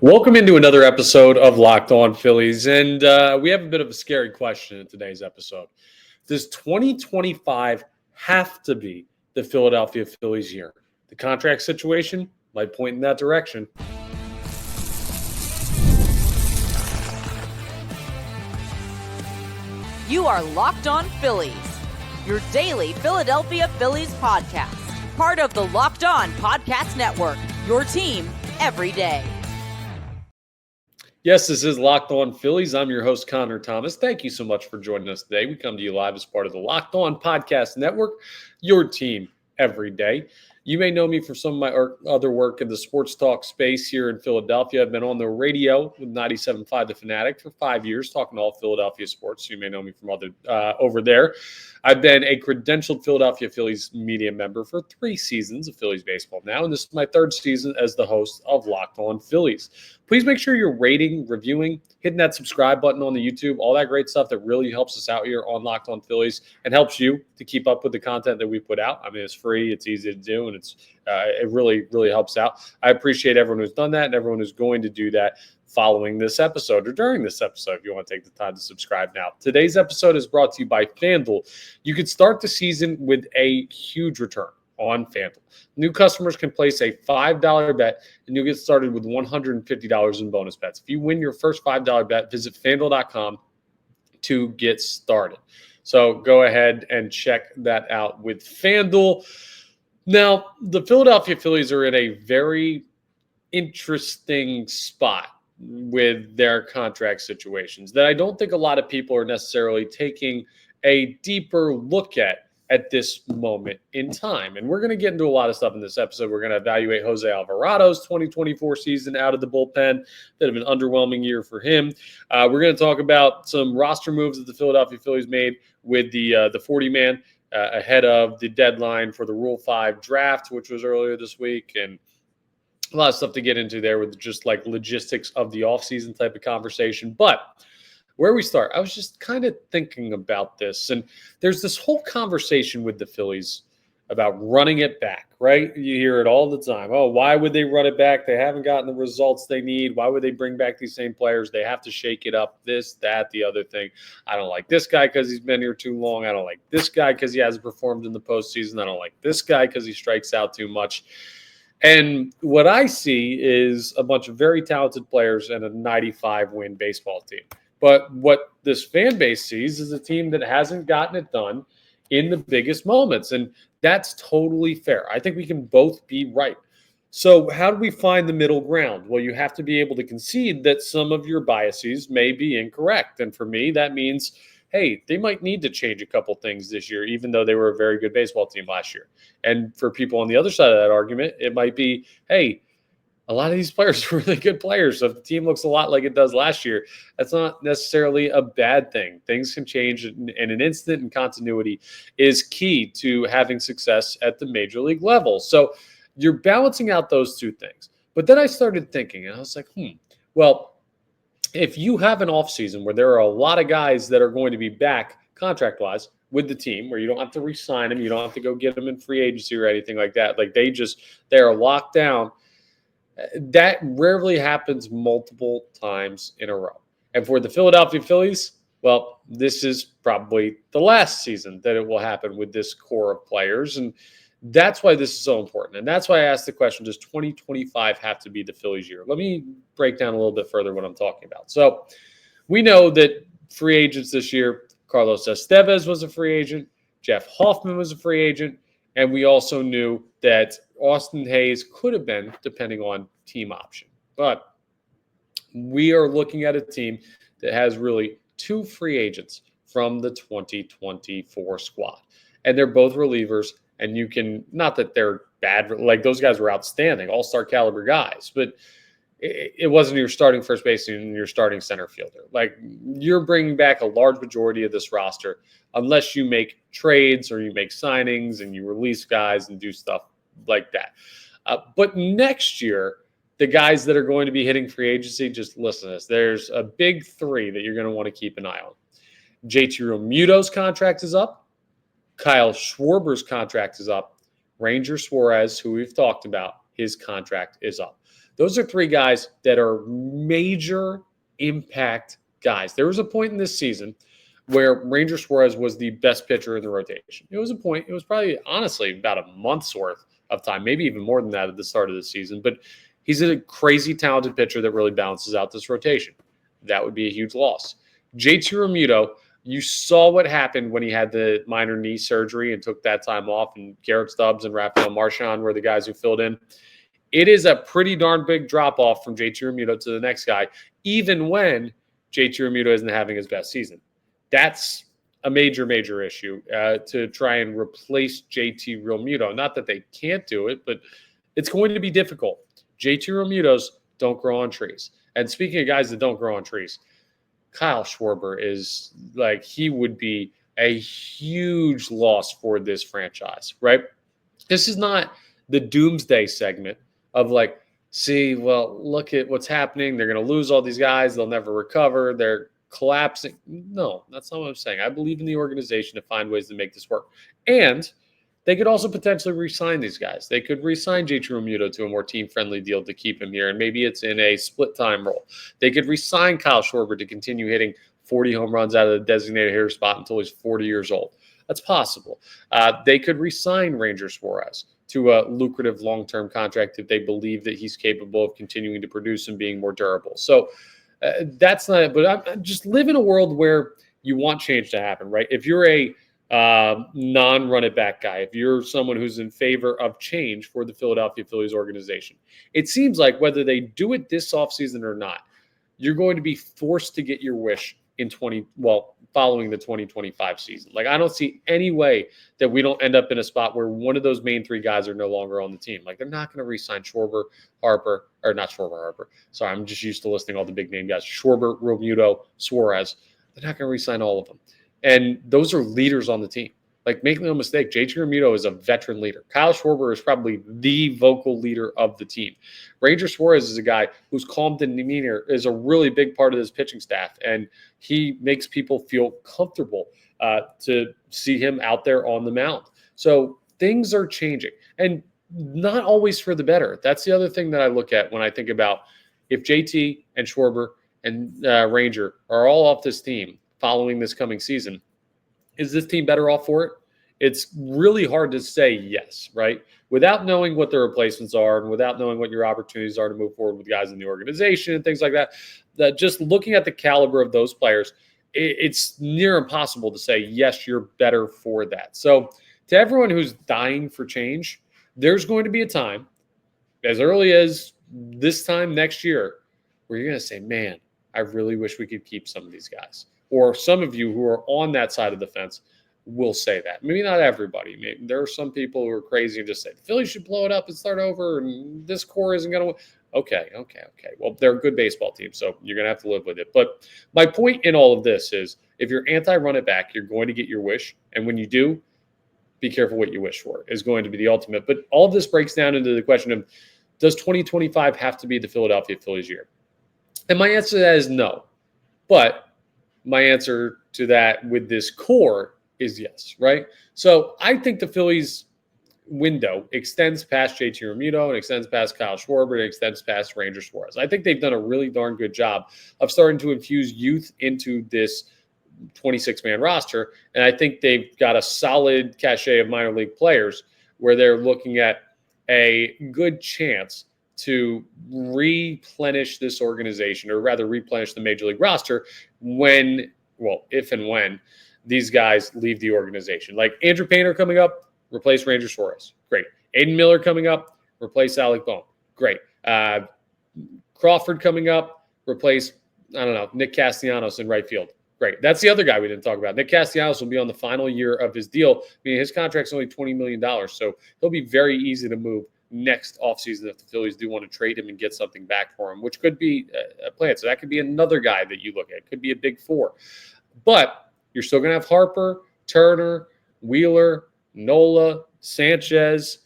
Welcome into another episode of Locked On Phillies, and we have a bit of a scary question in today's episode. Does 2025 have to be the Philadelphia Phillies year? The contract situation might point in that direction. You are Locked On Phillies, your daily Philadelphia Phillies podcast. Part of the Locked On Podcast Network, your team every day. Yes, this is Locked On Phillies. I'm your host, Connor Thomas. Thank you so much for joining us today. We come to you live as part of the Locked On Podcast Network, your team every day. You may know me from some of my other work in the sports talk space here in Philadelphia. I've been on the radio with 97.5 The Fanatic for 5 years, talking all Philadelphia sports. You may know me from over there. I've been a credentialed Philadelphia Phillies media member for 3 seasons of Phillies baseball now, and this is my 3rd season as the host of Locked On Phillies. Please make sure you're rating, reviewing, hitting that subscribe button on the YouTube, all that great stuff that really helps us out here on Locked On Phillies and helps you to keep up with the content that we put out. I mean, it's free, it's easy to do, and it really, really helps out. I appreciate everyone who's done that and everyone who's going to do that following this episode or during this episode if you want to take the time to subscribe now. Today's episode is brought to you by FanDuel. You could start the season with a huge return on FanDuel. New customers can place a $5 bet and you'll get started with $150 in bonus bets. If you win your first $5 bet, visit FanDuel.com to get started. So go ahead and check that out with FanDuel. Now, the Philadelphia Phillies are in a very interesting spot with their contract situations that I don't think a lot of people are necessarily taking a deeper look at this moment in time. And we're going to get into a lot of stuff in this episode. We're going to evaluate Jose Alvarado's 2024 season out of the bullpen. Bit of an underwhelming year for him. We're going to talk about some roster moves that the Philadelphia Phillies made with the 40-man ahead of the deadline for the Rule 5 draft, which was earlier this week. And a lot of stuff to get into there with just like logistics of the offseason type of conversation. But where we start, I was just kind of thinking about this. And there's this whole conversation with the Phillies about running it back, right? You hear it all the time. Oh, why would they run it back? They haven't gotten the results they need. Why would they bring back these same players? They have to shake it up, this, that, the other thing. I don't like this guy because he's been here too long. I don't like this guy because he hasn't performed in the postseason. I don't like this guy because he strikes out too much. And what I see is a bunch of very talented players and a 95-win baseball team. But what this fan base sees is a team that hasn't gotten it done in the biggest moments. And that's totally fair. I think we can both be right. So how do we find the middle ground? Well, you have to be able to concede that some of your biases may be incorrect. And for me, that means, hey, they might need to change a couple things this year, even though they were a very good baseball team last year. And for people on the other side of that argument, it might be, hey, a lot of these players are really good players. So if the team looks a lot like it does last year, that's not necessarily a bad thing. Things can change in an instant, and continuity is key to having success at the major league level. So you're balancing out those two things. But then I started thinking, and I was like, well, if you have an offseason where there are a lot of guys that are going to be back contract-wise with the team, where you don't have to re-sign them, you don't have to go get them in free agency or anything like that. Like they're locked down. That rarely happens multiple times in a row. And for the Philadelphia Phillies, well, this is probably the last season that it will happen with this core of players. And that's why this is so important. And that's why I asked the question, does 2025 have to be the Phillies year? Let me break down a little bit further what I'm talking about. So we know that free agents this year, Carlos Estevez was a free agent, Jeff Hoffman was a free agent, and we also knew that Austin Hayes could have been, depending on team option. But we are looking at a team that has really 2 free agents from the 2024 squad. And they're both relievers. And you can, not that they're bad, like those guys were outstanding, all-star caliber guys, but it wasn't your starting first baseman and your starting center fielder. Like, you're bringing back a large majority of this roster unless you make trades or you make signings and you release guys and do stuff like that. But next year, the guys that are going to be hitting free agency, just listen to this. There's a big 3 that you're going to want to keep an eye on. JT Realmuto's contract is up. Kyle Schwarber's contract is up. Ranger Suarez, who we've talked about, his contract is up. Those are three guys that are major impact guys. There was a point in this season where Ranger Suarez was the best pitcher in the rotation. It was a point. It was probably, honestly, about a month's worth of time, maybe even more than that at the start of the season. But he's a crazy talented pitcher that really balances out this rotation. That would be a huge loss. JT Realmuto, you saw what happened when he had the minor knee surgery and took that time off, and Garrett Stubbs and Rafael Marchand were the guys who filled in. It is a pretty darn big drop-off from JT Realmuto to the next guy, even when JT Realmuto isn't having his best season. That's a major, major issue to try and replace JT Realmuto. Not that they can't do it, but it's going to be difficult. JT Realmutos don't grow on trees. And speaking of guys that don't grow on trees, Kyle Schwarber is like, he would be a huge loss for this franchise, right? This is not the doomsday segment of like, see, well, look at what's happening. They're going to lose all these guys. They'll never recover. They're collapsing. No, that's not what I'm saying. I believe in the organization to find ways to make this work. And they could also potentially re-sign these guys. They could re-sign JT Realmuto to a more team-friendly deal to keep him here, and maybe it's in a split-time role. They could re-sign Kyle Schwarber to continue hitting 40 home runs out of the designated hitter spot until he's 40 years old. That's possible. They could re-sign Ranger Suarez to a lucrative long-term contract if they believe that he's capable of continuing to produce and being more durable. So that's not it. But I just live in a world where you want change to happen, right? If you're a non-run it back guy, if you're someone who's in favor of change for the Philadelphia Phillies organization, it seems like whether they do it this offseason or not, you're going to be forced to get your wish in following the 2025 season. Like, I don't see any way that we don't end up in a spot where one of those main three guys are no longer on the team. Like, they're not going to re-sign Schwarber, Harper, or not Schwarber, Harper. Sorry, I'm just used to listing all the big name guys. Schwarber, Realmuto, Suarez. They're not going to re-sign all of them. And those are leaders on the team. Like, make no mistake, JT Realmuto is a veteran leader. Kyle Schwarber is probably the vocal leader of the team. Ranger Suarez is a guy whose calm demeanor is a really big part of this pitching staff, and he makes people feel comfortable to see him out there on the mound. So things are changing, and not always for the better. That's the other thing that I look at when I think about if JT and Schwarber and Ranger are all off this team following this coming season. Is this team better off for it? It's really hard to say yes, right? Without knowing what the replacements are and without knowing what your opportunities are to move forward with guys in the organization and things like that, that just looking at the caliber of those players, it's near impossible to say, yes, you're better for that. So to everyone who's dying for change, there's going to be a time as early as this time next year where you're going to say, man, I really wish we could keep some of these guys. Or some of you who are on that side of the fence will say that. Maybe not everybody. Maybe there are some people who are crazy and just say, the Phillies should blow it up and start over, and this core isn't going to win. Okay. Well, they're a good baseball team, so you're going to have to live with it. But my point in all of this is, if you're anti-run it back, you're going to get your wish. And when you do, be careful what you wish for is going to be the ultimate. But all of this breaks down into the question of, does 2025 have to be the Philadelphia Phillies year? And my answer to that is no. But my answer to that with this core is yes, right? So I think the Phillies window extends past JT Realmuto and extends past Kyle Schwarber and extends past Ranger Suarez. I think they've done a really darn good job of starting to infuse youth into this 26-man roster. And I think they've got a solid cachet of minor league players where they're looking at a good chance to replenish this organization, or rather replenish the major league roster if and when these guys leave the organization. Like Andrew Painter coming up, replace Ranger Suarez. Great. Aiden Miller coming up, replace Alec Bohm. Great. Crawford coming up, replace, Nick Castellanos in right field. Great. That's the other guy we didn't talk about. Nick Castellanos will be on the final year of his deal. I mean, his contract's only $20 million, so he'll be very easy to move next offseason if the Phillies do want to trade him and get something back for him, which could be a plan. So that could be another guy that you look at. It could be a big four. But you're still going to have Harper, Turner, Wheeler, Nola, Sanchez,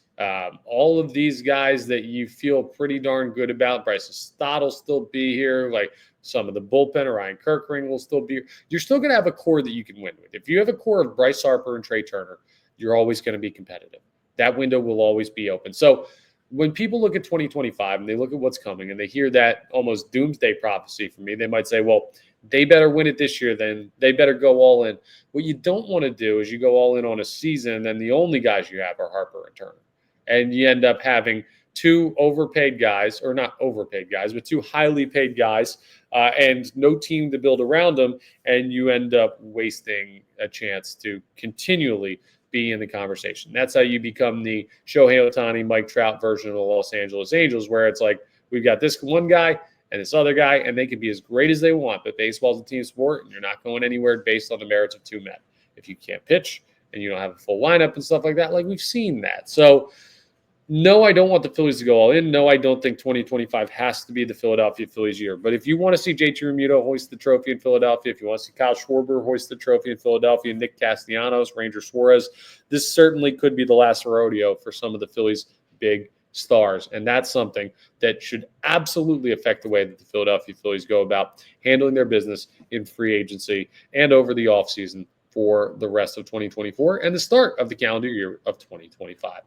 all of these guys that you feel pretty darn good about. Bryson Stott will still be here. Like some of the bullpen, Ryan Kirkring will still be here. You're still going to have a core that you can win with. If you have a core of Bryce Harper and Trey Turner, you're always going to be competitive. That window will always be open. So when people look at 2025 and they look at what's coming and they hear that almost doomsday prophecy from me, they might say, well, they better win it this year, then they better go all in. What you don't want to do is you go all in on a season, and then the only guys you have are Harper and Turner. And you end up having two overpaid guys, or not overpaid guys, but two highly paid guys, and no team to build around them. And you end up wasting a chance to continually be in the conversation. That's how you become the Shohei Ohtani, Mike Trout version of the Los Angeles Angels, where it's like, we've got this one guy and this other guy, and they can be as great as they want, but baseball's a team sport, and you're not going anywhere based on the merits of two men. If you can't pitch and you don't have a full lineup and stuff like that, like we've seen that. So, no, I don't want the Phillies to go all in. No, I don't think 2025 has to be the Philadelphia Phillies year. But if you want to see JT Realmuto hoist the trophy in Philadelphia, if you want to see Kyle Schwarber hoist the trophy in Philadelphia, Nick Castellanos, Ranger Suarez, this certainly could be the last rodeo for some of the Phillies' big stars. And that's something that should absolutely affect the way that the Philadelphia Phillies go about handling their business in free agency and over the offseason for the rest of 2024 and the start of the calendar year of 2025.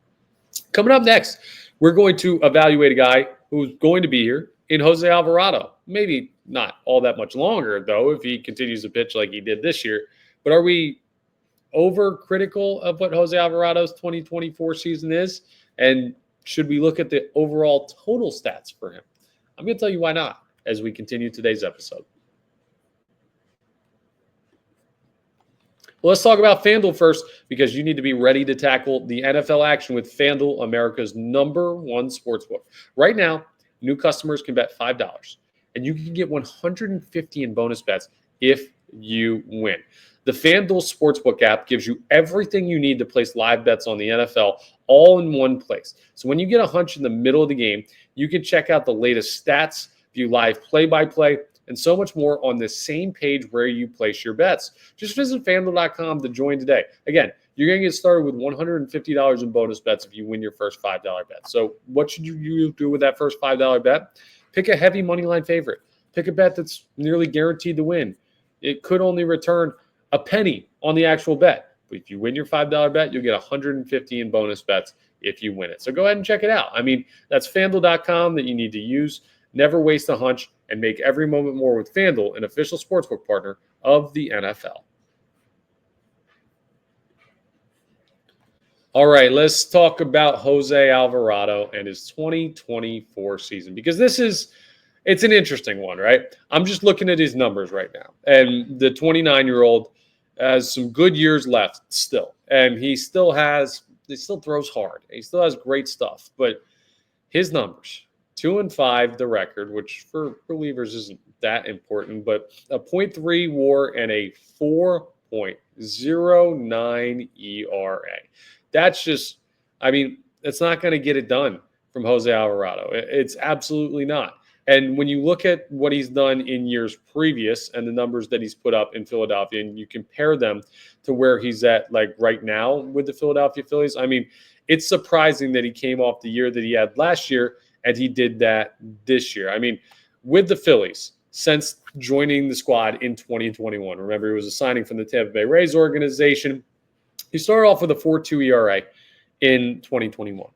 Coming up next, we're going to evaluate a guy who's going to be here in Jose Alvarado. Maybe not all that much longer, though, if he continues to pitch like he did this year. But are we overcritical of what Jose Alvarado's 2024 season is? And should we look at the overall total stats for him? I'm going to tell you why not as we continue today's episode. Well, let's talk about FanDuel first, because you need to be ready to tackle the NFL action with FanDuel, America's #1 sportsbook. Right now, new customers can bet $5, and you can get $150 in bonus bets if you win. The FanDuel Sportsbook app gives you everything you need to place live bets on the NFL all in one place. So when you get a hunch in the middle of the game, you can check out the latest stats, view live play-by-play, and so much more on the same page where you place your bets. Just visit FanDuel.com to join today. Again, you're going to get started with $150 in bonus bets if you win your first $5 bet. So what should you do with that first $5 bet? Pick a heavy moneyline favorite. Pick a bet that's nearly guaranteed to win. It could only return a penny on the actual bet. But if you win your $5 bet, you'll get $150 in bonus bets if you win it. So go ahead and check it out. I mean, that's FanDuel.com that you need to use. Never waste a hunch and make every moment more with FanDuel, an official sportsbook partner of the NFL. All right, let's talk about Jose Alvarado and his 2024 season, because it's an interesting one, right? I'm just looking at his numbers right now, and the 29-year-old has some good years left still, and he still throws hard. He still has great stuff, but his numbers, 2-5, the record, which for relievers isn't that important, but a .3 WAR and a 4.09 ERA. That's just, it's not going to get it done from Jose Alvarado. It's absolutely not. And when you look at what he's done in years previous and the numbers that he's put up in Philadelphia, and you compare them to where he's at like right now with the Philadelphia Phillies, it's surprising that he came off the year that he had last year and he did that this year. With the Phillies, since joining the squad in 2021, remember he was a signing from the Tampa Bay Rays organization. He started off with a 4.2 ERA in 2021.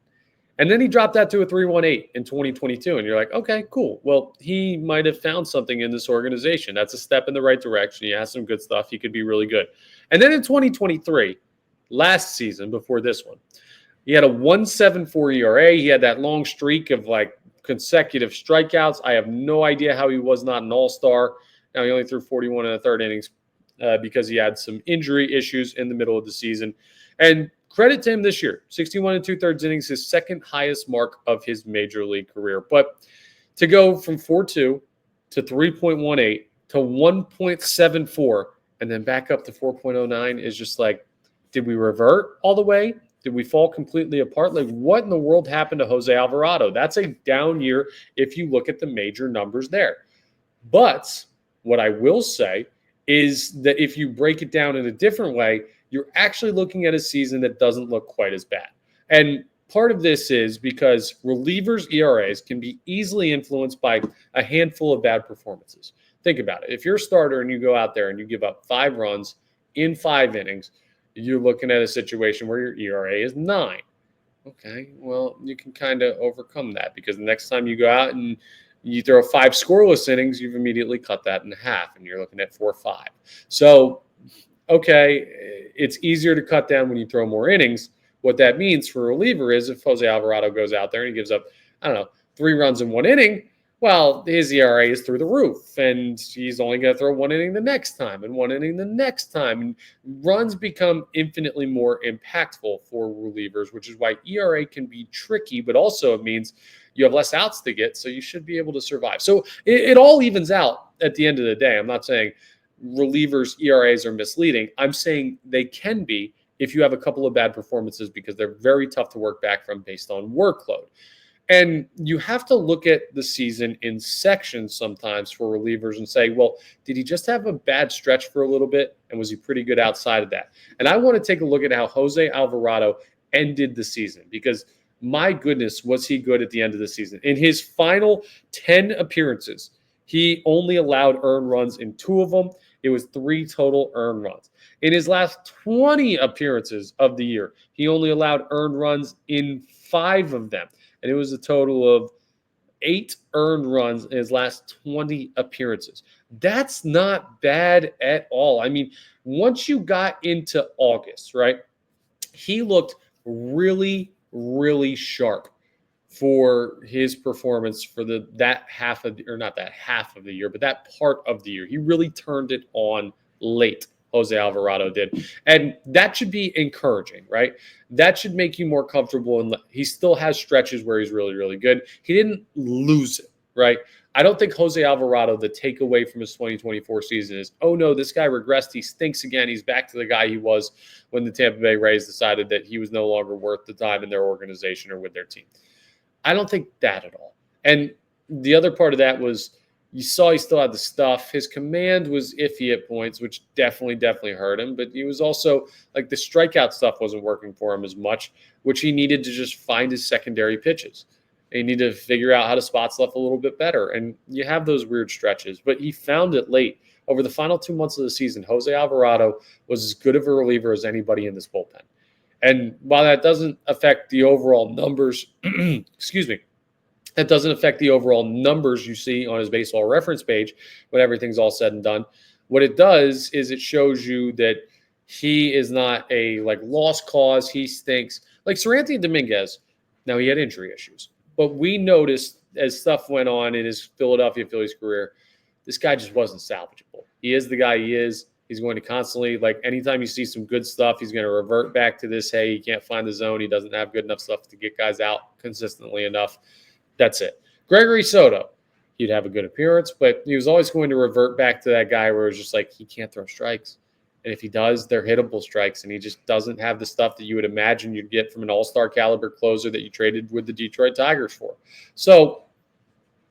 And then he dropped that to a 3.18 in 2022. And you're like, okay, cool. Well, he might have found something in this organization. That's a step in the right direction. He has some good stuff. He could be really good. And then in 2023, last season before this one, he had a 1.74 ERA. He had that long streak of consecutive strikeouts. I have no idea how he was not an all-star. Now, he only threw 41 in the third innings because he had some injury issues in the middle of the season. And credit to him this year, 61 2/3 innings, his second highest mark of his major league career. But to go from 4.2 to 3.18 to 1.74 and then back up to 4.09 is just like, did we revert all the way? Did we fall completely apart? What in the world happened to Jose Alvarado? That's a down year if you look at the major numbers there. But what I will say is that if you break it down in a different way, you're actually looking at a season that doesn't look quite as bad. And part of this is because relievers' ERAs can be easily influenced by a handful of bad performances. Think about it. If you're a starter and you go out there and you give up 5 runs in 5 innings, you're looking at a situation where your ERA is 9. Okay, well, you can kind of overcome that because the next time you go out and you throw 5 scoreless innings, you've immediately cut that in half and you're looking at 4-5. So, okay, it's easier to cut down when you throw more innings. What that means for a reliever is if Jose Alvarado goes out there and he gives up, I don't know, 3 runs in 1 inning, well, his ERA is through the roof, and he's only going to throw 1 inning the next time and 1 inning the next time. And runs become infinitely more impactful for relievers, which is why ERA can be tricky, but also it means you have less outs to get, so you should be able to survive. So it all evens out at the end of the day. I'm not saying relievers' ERAs are misleading. I'm saying they can be if you have a couple of bad performances because they're very tough to work back from based on workload. And you have to look at the season in sections sometimes for relievers and say, well, did he just have a bad stretch for a little bit? And was he pretty good outside of that? And I want to take a look at how Jose Alvarado ended the season because, my goodness, was he good at the end of the season. In his final 10 appearances, he only allowed earned runs in 2 of them. It was 3 total earned runs. In his last 20 appearances of the year, he only allowed earned runs in 5 of them. And it was a total of 8 earned runs in his last 20 appearances. That's not bad at all. I mean, once you got into August, right, he looked really, really sharp for his performance for that half of, or not that half of the year, but that part of the year. He really turned it on late. Jose Alvarado did. And that should be encouraging, right? That should make you more comfortable. And he still has stretches where he's really, really good. He didn't lose it, right? I don't think Jose Alvarado, the takeaway from his 2024 season is, oh no, this guy regressed. He stinks again. He's back to the guy he was when the Tampa Bay Rays decided that he was no longer worth the time in their organization or with their team. I don't think that at all. And the other part of that was, you saw he still had the stuff. His command was iffy at points, which definitely hurt him. But he was also, like, the strikeout stuff wasn't working for him as much, which he needed to just find his secondary pitches. He needed to figure out how to spot stuff a little bit better. And you have those weird stretches. But he found it late. Over the final 2 months of the season, Jose Alvarado was as good of a reliever as anybody in this bullpen. And while that doesn't affect the overall numbers, excuse me, that doesn't affect the overall numbers you see on his baseball reference page when everything's all said and done. What it does is it shows you that he is not a lost cause. He stinks. Like Seranthony Dominguez, now he had injury issues. But we noticed as stuff went on in his Philadelphia Phillies career, this guy just wasn't salvageable. He is the guy he is. He's going to constantly, anytime you see some good stuff, he's going to revert back to this, hey, he can't find the zone. He doesn't have good enough stuff to get guys out consistently enough. That's it. Gregory Soto, he'd have a good appearance, but he was always going to revert back to that guy where it was just he can't throw strikes. And if he does, they're hittable strikes, and he just doesn't have the stuff that you would imagine you'd get from an all-star caliber closer that you traded with the Detroit Tigers for. So,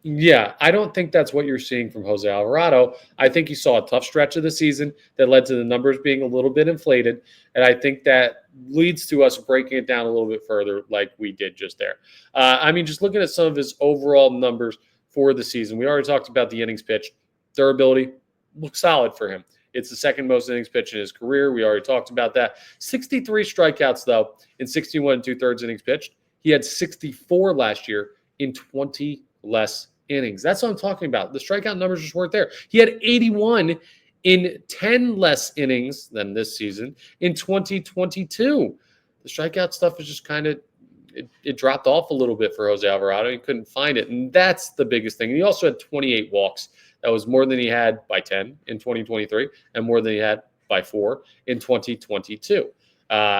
yeah, I don't think that's what you're seeing from Jose Alvarado. I think you saw a tough stretch of the season that led to the numbers being a little bit inflated, and I think that leads to us breaking it down a little bit further like we did just there. Just looking at some of his overall numbers for the season, we already talked about the innings pitched. Durability looks solid for him. It's the second most innings pitched in his career. We already talked about that. 63 strikeouts, though, in 61 2/3 innings pitched. He had 64 last year in 20 less innings. That's what I'm talking about. The strikeout numbers just weren't there. He had 81 in 10 less innings than this season in 2022. The strikeout stuff is just kind of, it dropped off a little bit for Jose Alvarado. He couldn't find it, and that's the biggest thing. And he also had 28 walks. That was more than he had by 10 in 2023 and more than he had by 4 in 2022.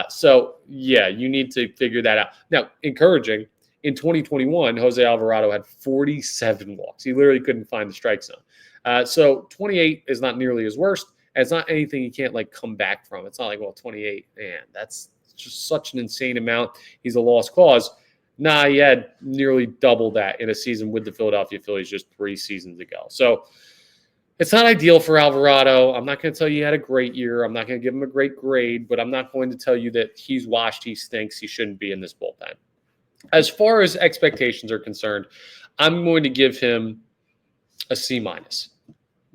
So, yeah, you need to figure that out. Now, encouraging, in 2021, Jose Alvarado had 47 walks. He literally couldn't find the strike zone. So 28 is not nearly his worst. And it's not anything he can't come back from. It's not 28, man, that's just such an insane amount. He's a lost cause. Nah, he had nearly double that in a season with the Philadelphia Phillies just 3 seasons ago. So it's not ideal for Alvarado. I'm not going to tell you he had a great year. I'm not going to give him a great grade, but I'm not going to tell you that he's washed, he stinks, he shouldn't be in this bullpen. As far as expectations are concerned, I'm going to give him a C-.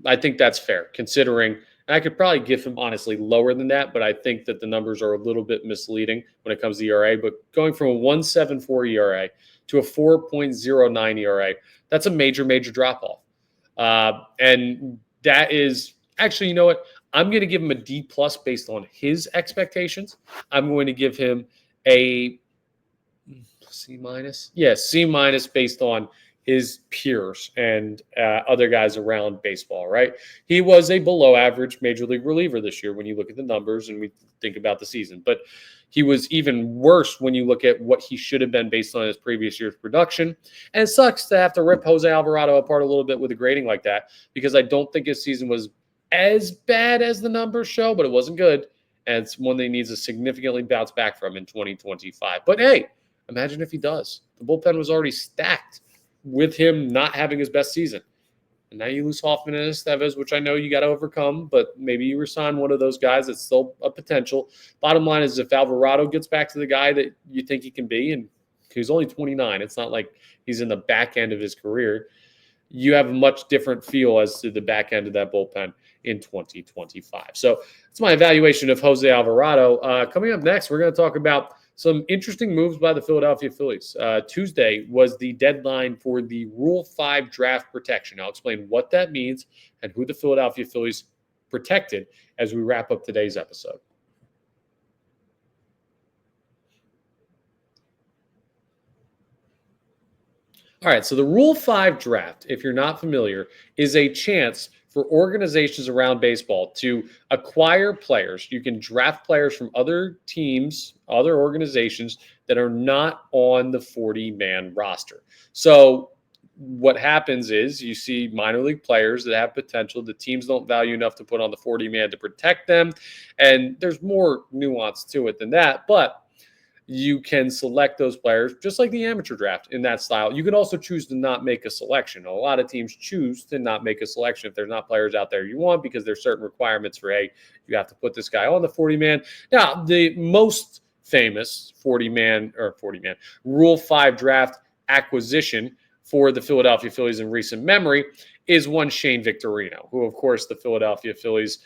I think that's fair, considering And I could probably give him honestly lower than that, but I think that the numbers are a little bit misleading when it comes to ERA. But going from a 1.74 ERA to a 4.09 ERA, that's a major, major drop off. And that is actually, you know what? I'm going to give him a D plus based on his expectations. I'm going to give him a C minus. Yeah, C minus based on his peers and other guys around baseball, right? He was a below average major league reliever this year when you look at the numbers and we think about the season. But he was even worse when you look at what he should have been based on his previous year's production. And it sucks to have to rip Jose Alvarado apart a little bit with a grading like that because I don't think his season was as bad as the numbers show, but it wasn't good. And it's one that he needs to significantly bounce back from in 2025. But hey, imagine if he does. The bullpen was already stacked with him not having his best season. And now you lose Hoffman and Estevez, which I know you got to overcome, but maybe you resign one of those guys that's still a potential. Bottom line is if Alvarado gets back to the guy that you think he can be, and he's only 29, it's not like he's in the back end of his career, you have a much different feel as to the back end of that bullpen in 2025. So that's my evaluation of Jose Alvarado. Coming up next, we're going to talk about some interesting moves by the Philadelphia Phillies. Tuesday was the deadline for the Rule 5 draft protection. I'll explain what that means and who the Philadelphia Phillies protected as we wrap up today's episode. All right, so the Rule 5 draft, if you're not familiar, is a chance for organizations around baseball to acquire players. You can draft players from other teams, other organizations that are not on the 40-man roster. So what happens is you see minor league players that have potential. The teams don't value enough to put on the 40-man to protect them. And there's more nuance to it than that, but you can select those players just like the amateur draft in that style. You can also choose to not make a selection. A lot of teams choose to not make a selection if there's not players out there you want because there's certain requirements for, hey, you have to put this guy on the 40-man. Now, the most famous 40-man Rule 5 draft acquisition for the Philadelphia Phillies in recent memory is one Shane Victorino, who, of course, the Philadelphia Phillies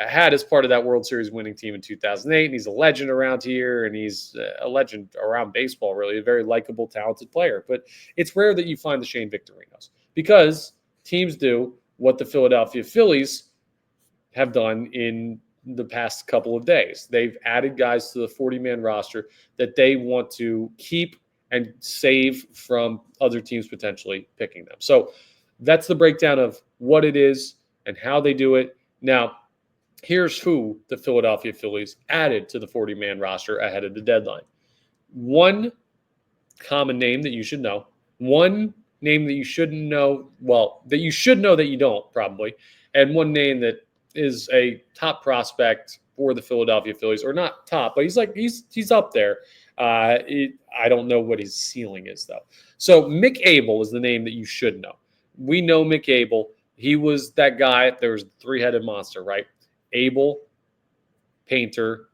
had as part of that World Series winning team in 2008, and he's a legend around here, and he's a legend around baseball, really, a very likable, talented player. But it's rare that you find the Shane Victorinos because teams do what the Philadelphia Phillies have done in the past couple of days. They've added guys to the 40-man roster that they want to keep and save from other teams potentially picking them. So that's the breakdown of what it is and how they do it. Now, here's who the Philadelphia Phillies added to the 40-man roster ahead of the deadline. One common name that you should know. One name that you shouldn't know, well, that you should know that you don't probably. And one name that is a top prospect for the Philadelphia Phillies, or not top, but he's up there. I don't know what his ceiling is, though. So Mick Abel is the name that you should know. We know Mick Abel. He was that guy. There was the three-headed monster, right? Abel, Painter,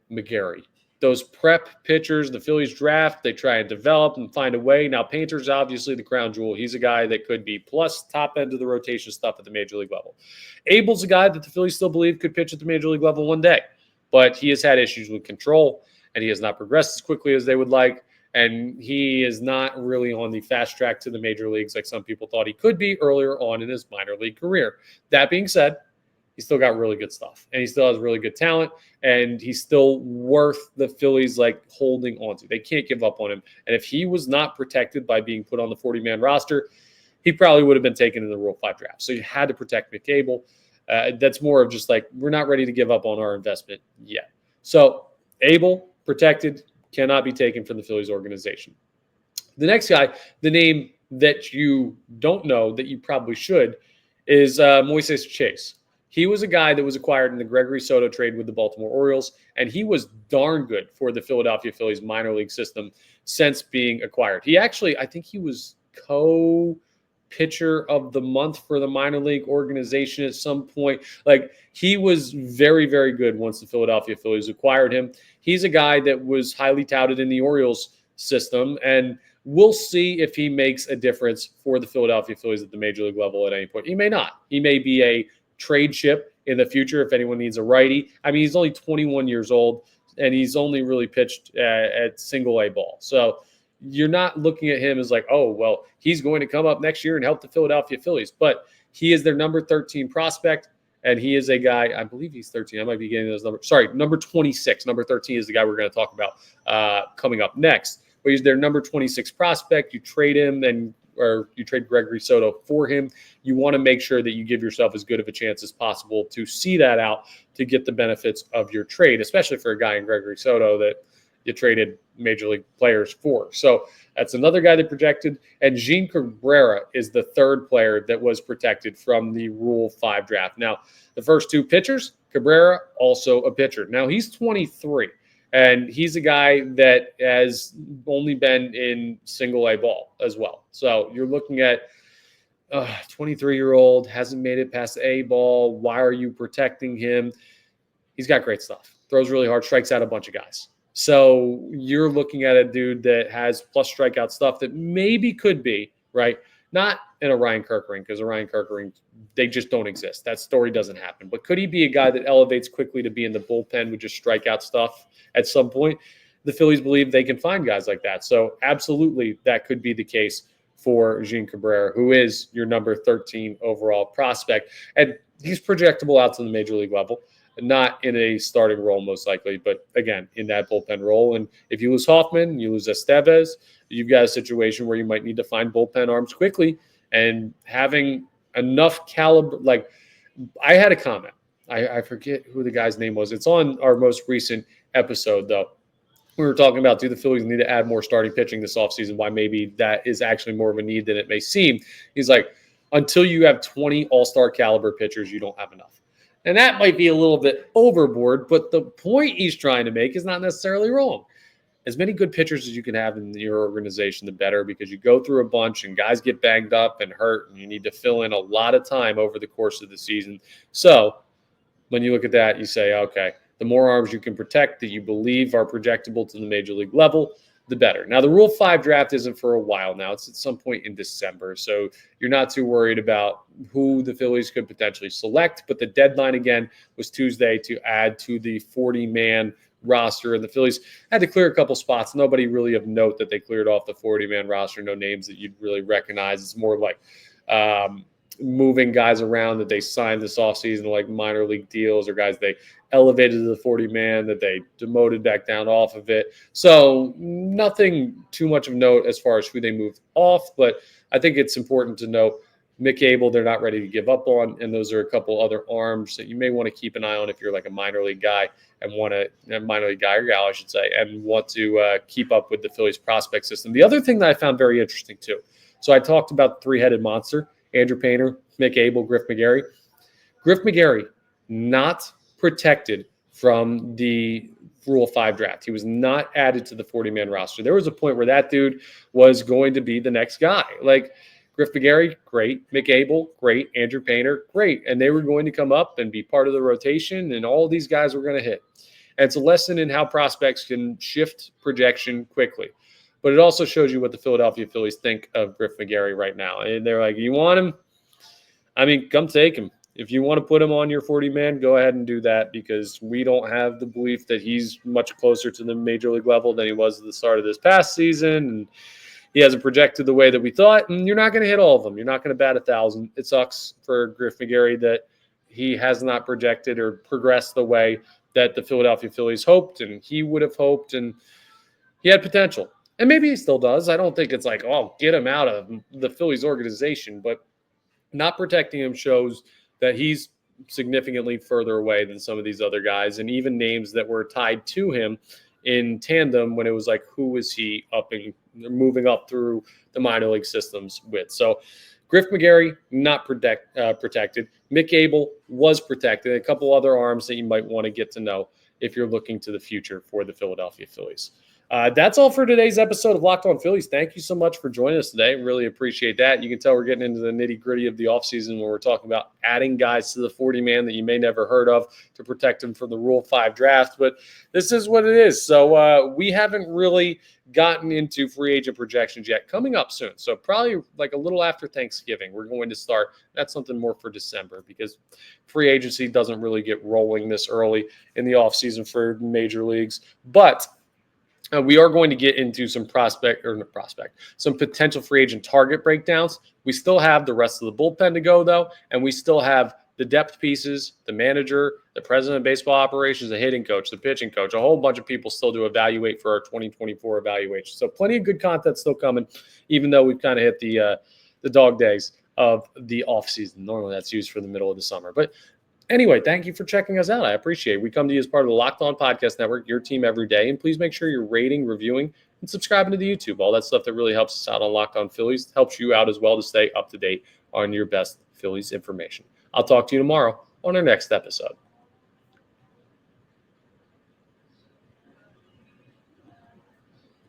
McGarry. Those prep pitchers, the Phillies draft, they try and develop and find a way. Now, Painter's obviously the crown jewel. He's a guy that could be plus top end of the rotation stuff at the major league level. Abel's a guy that the Phillies still believe could pitch at the major league level one day, but he has had issues with control, and he has not progressed as quickly as they would like, and he is not really on the fast track to the major leagues like some people thought he could be earlier on in his minor league career. That being said, he's still got really good stuff, and he still has really good talent, and he's still worth the Phillies holding on to. They can't give up on him. And if he was not protected by being put on the 40-man roster, he probably would have been taken in the Rule 5 draft. So you had to protect Mick Abel. That's more of just we're not ready to give up on our investment yet. So Abel, protected, cannot be taken from the Phillies organization. The next guy, the name that you don't know that you probably should, is Moises Chase. He was a guy that was acquired in the Gregory Soto trade with the Baltimore Orioles, and he was darn good for the Philadelphia Phillies minor league system since being acquired. He actually, I think he was co-pitcher of the month for the minor league organization at some point. He was very, very good once the Philadelphia Phillies acquired him. He's a guy that was highly touted in the Orioles system, and we'll see if he makes a difference for the Philadelphia Phillies at the major league level at any point. He may not. He may be a trade chip in the future if anyone needs a righty. I mean, he's only 21 years old, and he's only really pitched at single-A ball. So you're not looking at him as like, oh, well, he's going to come up next year and help the Philadelphia Phillies. But he is their number 13 prospect, and he is a guy, I believe he's 13. I might be getting those numbers. Sorry, number 26. Number 13 is the guy we're going to talk about coming up next. But he's their number 26 prospect. You trade him or you trade Gregory Soto for him. You want to make sure that you give yourself as good of a chance as possible to see that out to get the benefits of your trade, especially for a guy in Gregory Soto that you traded major league players for. So that's another guy that projected. And Jean Cabrera is the third player that was protected from the Rule 5 draft. Now, the first two pitchers, Cabrera, also a pitcher. Now, he's 23, and he's a guy that has only been in single-A ball as well. So you're looking at 23-year-old, hasn't made it past A ball. Why are you protecting him? He's got great stuff. Throws really hard, strikes out a bunch of guys. So you're looking at a dude that has plus strikeout stuff that maybe could be, right? Not in a Ryan Kerkering, because a Ryan Kerkering, they just don't exist. That story doesn't happen. But could he be a guy that elevates quickly to be in the bullpen with just strikeout stuff at some point? The Phillies believe they can find guys like that. So absolutely, that could be the case for Jean Cabrera, who is your number 13 overall prospect. And he's projectable out to the major league level. Not in a starting role, most likely, but again, in that bullpen role. And if you lose Hoffman, you lose Estevez, you've got a situation where you might need to find bullpen arms quickly. And having enough caliber, like I had a comment. I forget who the guy's name was. It's on our most recent episode, though. We were talking about, do the Phillies need to add more starting pitching this offseason? Why maybe that is actually more of a need than it may seem. He's like, until you have 20 all-star caliber pitchers, you don't have enough. And that might be a little bit overboard, but the point he's trying to make is not necessarily wrong. As many good pitchers as you can have in your organization, the better, because you go through a bunch and guys get banged up and hurt, and you need to fill in a lot of time over the course of the season. So when you look at that, you say, okay, the more arms you can protect that you believe are projectable to the major league level, the better. Now, the Rule 5 draft isn't for a while now. It's at some point in December, so you're not too worried about who the Phillies could potentially select. But the deadline, again, was Tuesday to add to the 40-man roster, and the Phillies had to clear a couple spots. Nobody really of note that they cleared off the 40-man roster. No names that you'd really recognize. It's more like moving guys around that they signed this offseason, like minor league deals, or guys they elevated to the 40-man that they demoted back down off of it. So nothing too much of note as far as who they moved off, but I think it's important to note Mick Abel, they're not ready to give up on, and those are a couple other arms that you may want to keep an eye on if you're like a minor league guy and want to – minor league guy or gal, I should say, and want to keep up with the Phillies prospect system. The other thing that I found very interesting too, so I talked about the three-headed monster, Andrew Painter, Mick Abel, Griff McGarry. Griff McGarry, not protected from the Rule 5 draft. He was not added to the 40-man roster. There was a point where that dude was going to be the next guy. Like Griff McGarry, great. Mick Abel, great. Andrew Painter, great. And they were going to come up and be part of the rotation, and all these guys were going to hit. And it's a lesson in how prospects can shift projection quickly. But it also shows you what the Philadelphia Phillies think of Griff McGarry right now. And they're like, you want him? I mean, come take him. If you want to put him on your 40-man, go ahead and do that, because we don't have the belief that he's much closer to the major league level than he was at the start of this past season. And he hasn't projected the way that we thought, and you're not going to hit all of them. You're not going to bat 1,000. It sucks for Griff McGarry that he has not projected or progressed the way that the Philadelphia Phillies hoped, and he would have hoped, and he had potential. And maybe he still does. I don't think it's like, oh, get him out of the Phillies organization, but not protecting him shows that he's significantly further away than some of these other guys, and even names that were tied to him in tandem when it was like, who is he moving up through the minor league systems with? So Griff McGarry, not protected. Mick Abel was protected. A couple other arms that you might want to get to know if you're looking to the future for the Philadelphia Phillies. That's all for today's episode of Locked On Phillies. Thank you so much for joining us today. Really appreciate that. You can tell we're getting into the nitty-gritty of the offseason when we're talking about adding guys to the 40-man that you may never heard of to protect them from the Rule 5 draft. But this is what it is. So we haven't really gotten into free agent projections yet. Coming up soon. So probably like a little after Thanksgiving, we're going to start. That's something more for December because free agency doesn't really get rolling this early in the offseason for major leagues. But we are going to get into some some potential free agent target breakdowns. We still have the rest of the bullpen to go, though, and we still have the depth pieces, the manager, the president of baseball operations, the hitting coach, the pitching coach, a whole bunch of people still to evaluate for our 2024 evaluation. So plenty of good content still coming, even though we've kind of hit the dog days of the offseason. Normally that's used for the middle of the summer. But anyway, thank you for checking us out. I appreciate it. We come to you as part of the Locked On Podcast Network, your team every day. And please make sure you're rating, reviewing, and subscribing to the YouTube. All that stuff that really helps us out on Locked On Phillies helps you out as well to stay up to date on your best Phillies information. I'll talk to you tomorrow on our next episode.